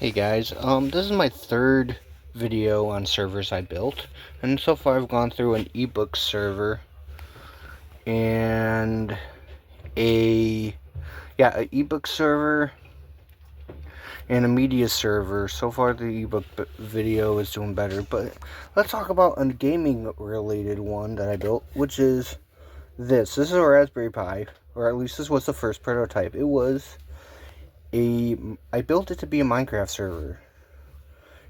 Hey guys, this is my third video on servers I built, and so far I've gone through an ebook server and a ebook server and a media server. So far the ebook video is doing better, but let's talk about a gaming related one that I built, which is this. This is a Raspberry Pi, or at least this was the first prototype. I built it to be a Minecraft server.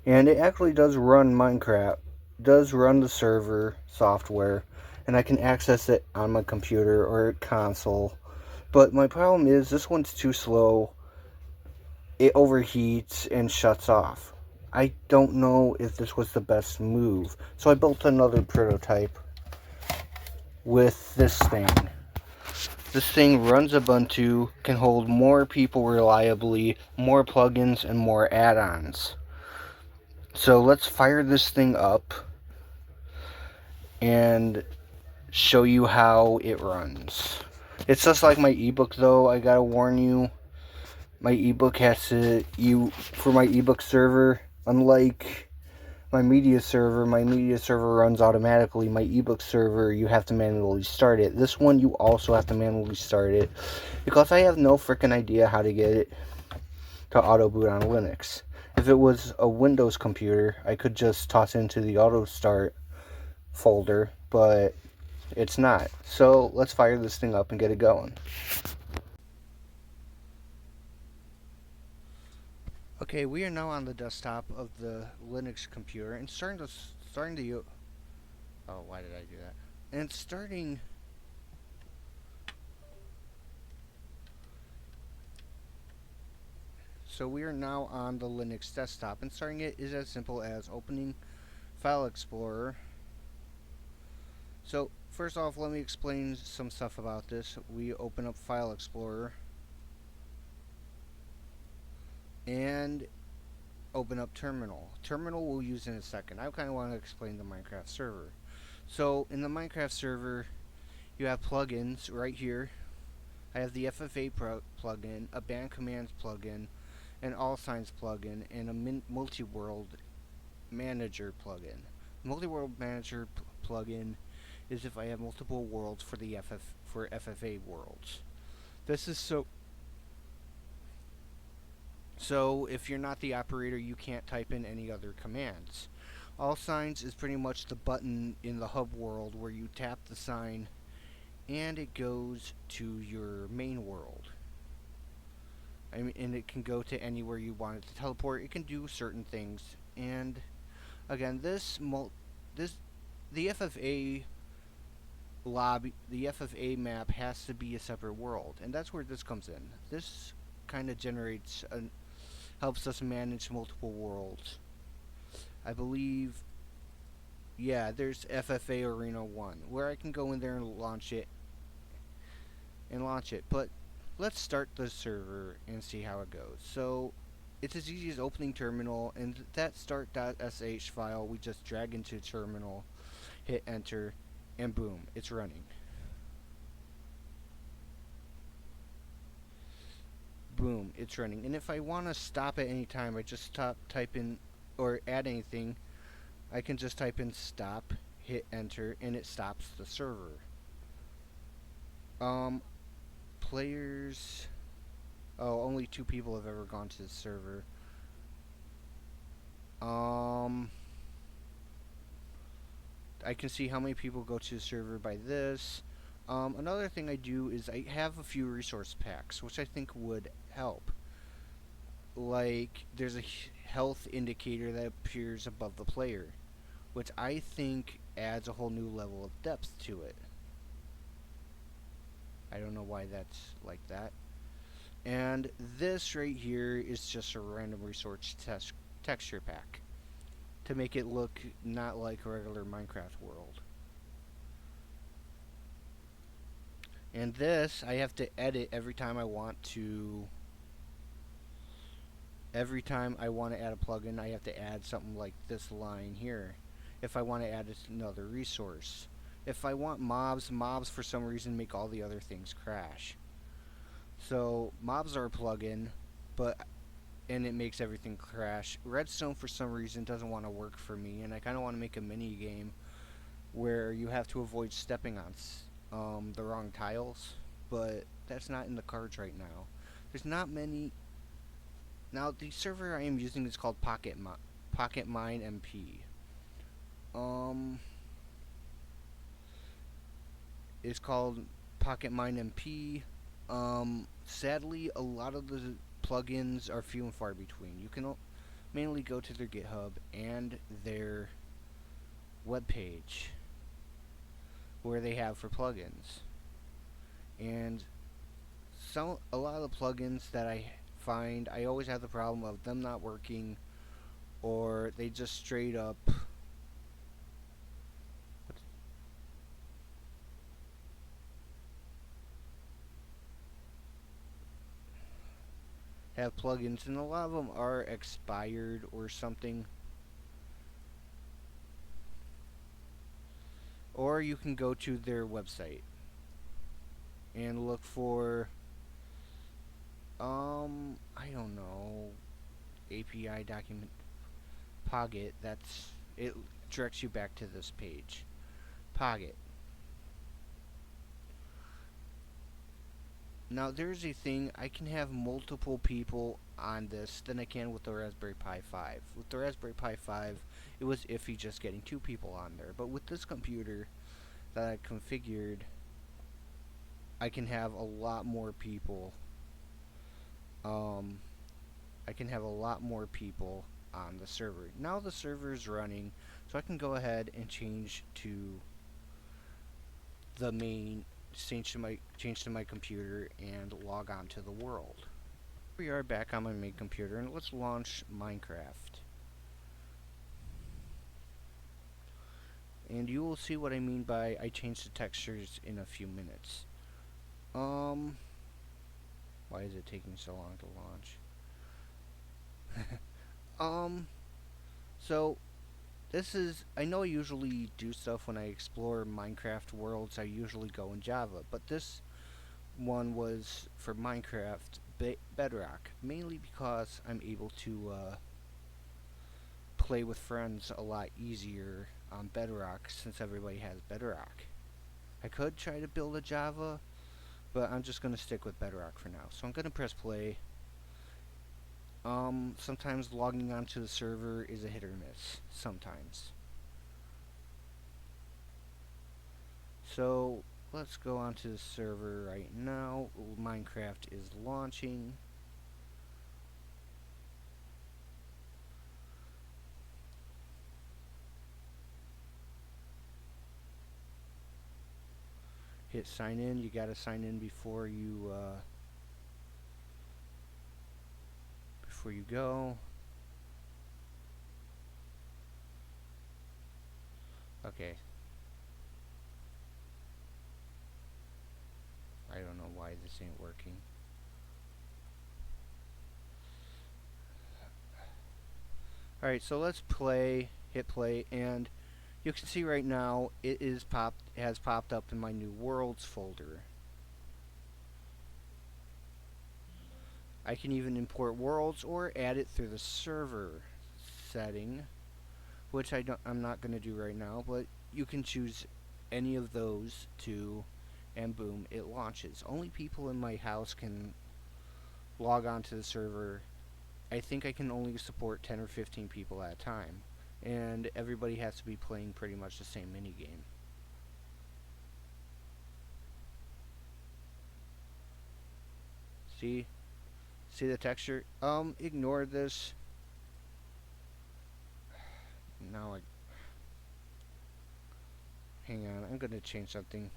And it actually does run Minecraft, does run the server software, and I can access it on my computer or console. But my problem is this one's too slow. It overheats and shuts off. I don't know if this was the best move. So I built another prototype with this thing. This thing runs Ubuntu, can hold more people reliably, more plugins, and more add-ons. So let's fire this thing up and show you how it runs. It's just like my ebook though, I gotta warn you. My ebook for my ebook server, unlike my media server runs automatically. My ebook server, you have to manually start it. This one, you also have to manually start it, because I have no freaking idea how to get it to auto boot on Linux. If it was a Windows computer, I could just toss it into the auto start folder, but it's not. So let's fire this thing up and get it going. Okay, we are now on the desktop of the Linux computer and starting to oh, why did I do that? And starting So we are now on the Linux desktop, and starting it is as simple as opening File Explorer. So first off, let me explain some stuff about this. We open up File Explorer and open up Terminal. Terminal we'll use in a second. I kind of want to explain the Minecraft server. So in the Minecraft server, you have plugins right here. I have the FFA plugin, a band commands plugin, an all signs plugin, and a multi-world manager plugin. The multi-world manager plugin is if I have multiple worlds for the FFA worlds. This is so if you're not the operator, you can't type in any other commands. All signs is pretty much the button in the hub world where you tap the sign and it goes to your main world. And it can go to anywhere you want it to teleport. It can do certain things. And again, the FFA the FFA map has to be a separate world, and that's where this comes in. This kind of helps us manage multiple worlds. I believe, yeah, there's FFA Arena 1, where I can go in there and launch it. But let's start the server and see how it goes. So it's as easy as opening terminal, and that start.sh file we just drag into terminal, hit enter, and boom, it's running. Boom, it's running. And if I want to stop at any time, I just type in, or add anything, I can just type in stop, hit enter, and it stops the server. Players, only 2 people have ever gone to the server. I can see how many people go to the server by this. Another thing I do is I have a few resource packs, which I think would help. Like, there's a health indicator that appears above the player, which I think adds a whole new level of depth to it. I don't know why that's like that. And this right here is just a random resource texture pack to make it look not like a regular Minecraft world. And this I have to edit every time I want to add a plugin. I have to add something like this line here if I want to add another resource. If I want mobs for some reason make all the other things crash. So mobs are a plugin, but and it makes everything crash. Redstone, for some reason, doesn't want to work for me, and I kind of want to make a mini game where you have to avoid stepping on the wrong tiles, but that's not in the cards right now. There's not many. Now, the server I am using is called Pocket Mine MP. Um, it's called Pocket Mine MP. Sadly, a lot of the plugins are few and far between. You can mainly go to their GitHub and their webpage where they have for plugins. And a lot of the plugins that I find, I always have the problem of them not working, or they just straight up have plugins, and a lot of them are expired or something. Or you can go to their website and look for I don't know, API document Poggit. That's it. Directs you back to this page. Poggit. Now there's a thing, I can have multiple people on this than I can with the Raspberry Pi 5. With the Raspberry Pi 5, it was iffy just getting 2 people on there. But with this computer that I configured, I can have a lot more people. I can have a lot more people on the server. Now the server is running, so I can go ahead and change to the main, change to my computer and log on to the world. We are back on my main computer, and let's launch Minecraft. And you will see what I mean by I change the textures in a few minutes. Why is it taking so long to launch? So this is, I know I usually do stuff when I explore Minecraft worlds, I usually go in Java, but this one was for Minecraft Bedrock, mainly because I'm able to play with friends a lot easier on Bedrock since everybody has Bedrock. I could try to build a Java, but I'm just going to stick with Bedrock for now. So I'm going to press play. Sometimes logging onto the server is a hit or miss. Sometimes. So let's go onto the server right now. Minecraft is launching. Hit sign in. You gotta sign in before you go. Okay. I don't know why this ain't working. Alright, so let's play, hit play, and you can see right now it has popped up in my new worlds folder. I can even import worlds or add it through the server setting, which I'm not going to do right now, but you can choose any of those two, and boom, it launches. Only people in my house can log on to the server. I think I can only support 10 or 15 people at a time, and everybody has to be playing pretty much the same minigame. See? See the texture? Ignore this. Now hang on, I'm gonna change something.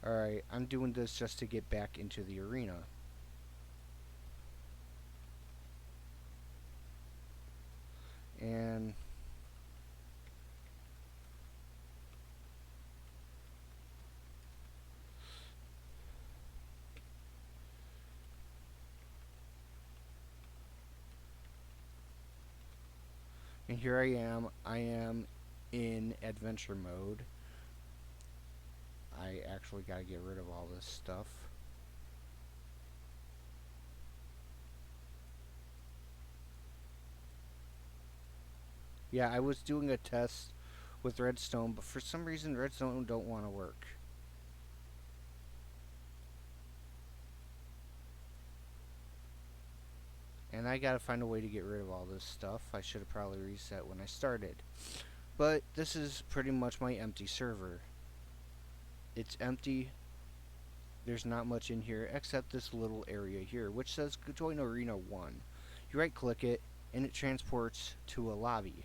Alright, I'm doing this just to get back into the arena. And here I am in adventure mode. I actually gotta get rid of all this stuff. Yeah, I was doing a test with redstone, but for some reason redstone don't want to work. And I gotta find a way to get rid of all this stuff. I should have probably reset when I started. But this is pretty much my empty server. It's empty. There's not much in here except this little area here, which says join arena 1. You right click it and it transports to a lobby.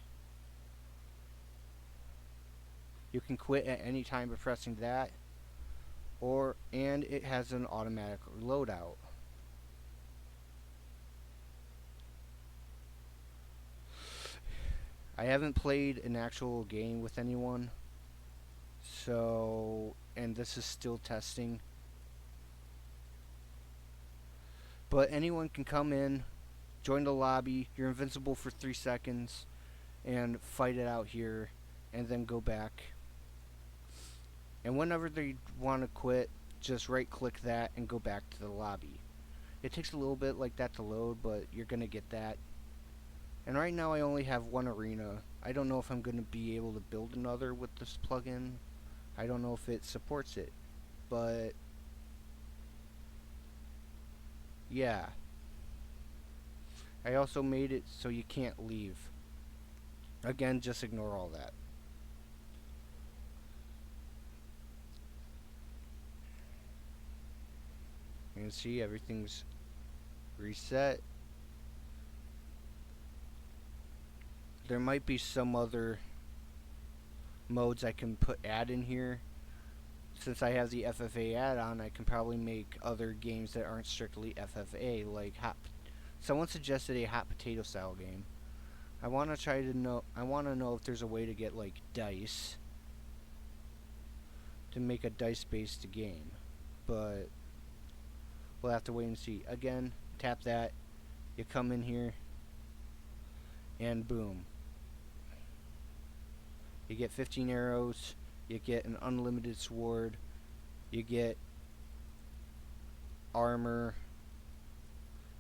You can quit at any time by pressing that, and it has an automatic loadout. I haven't played an actual game with anyone, so, and this is still testing. But anyone can come in, join the lobby, you're invincible for 3 seconds, and fight it out here, and then go back. And whenever they want to quit, just right click that and go back to the lobby. It takes a little bit like that to load, but you're going to get that. And right now I only have one arena. I don't know if I'm going to be able to build another with this plugin. I don't know if it supports it. But yeah. I also made it so you can't leave. Again, just ignore all that. You can see everything's reset. There might be some other modes I can add in here. Since I have the FFA add-on, I can probably make other games that aren't strictly FFA, like someone suggested a hot potato style game. I want to know if there's a way to get like dice to make a dice-based game, but we'll have to wait and see. Again, tap that, you come in here, and boom. You get 15 arrows, you get an unlimited sword, you get armor,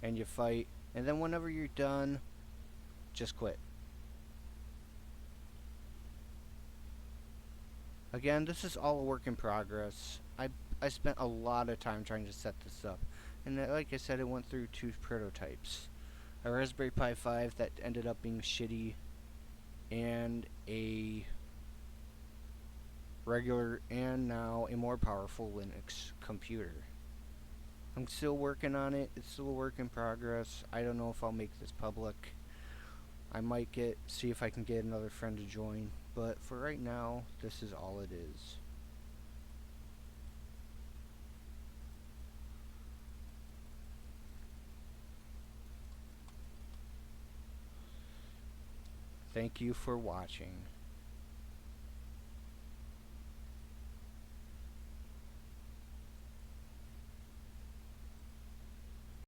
and you fight. And then whenever you're done, just quit. Again, this is all a work in progress. I spent a lot of time trying to set this up. And like I said, it went through 2 prototypes. A Raspberry Pi 5 that ended up being shitty, and a regular, and now a more powerful Linux computer. I'm still working on it. It's still a work in progress. I don't know if I'll make this public. I might see if I can get another friend to join, but for right now, this is all it is. Thank you for watching.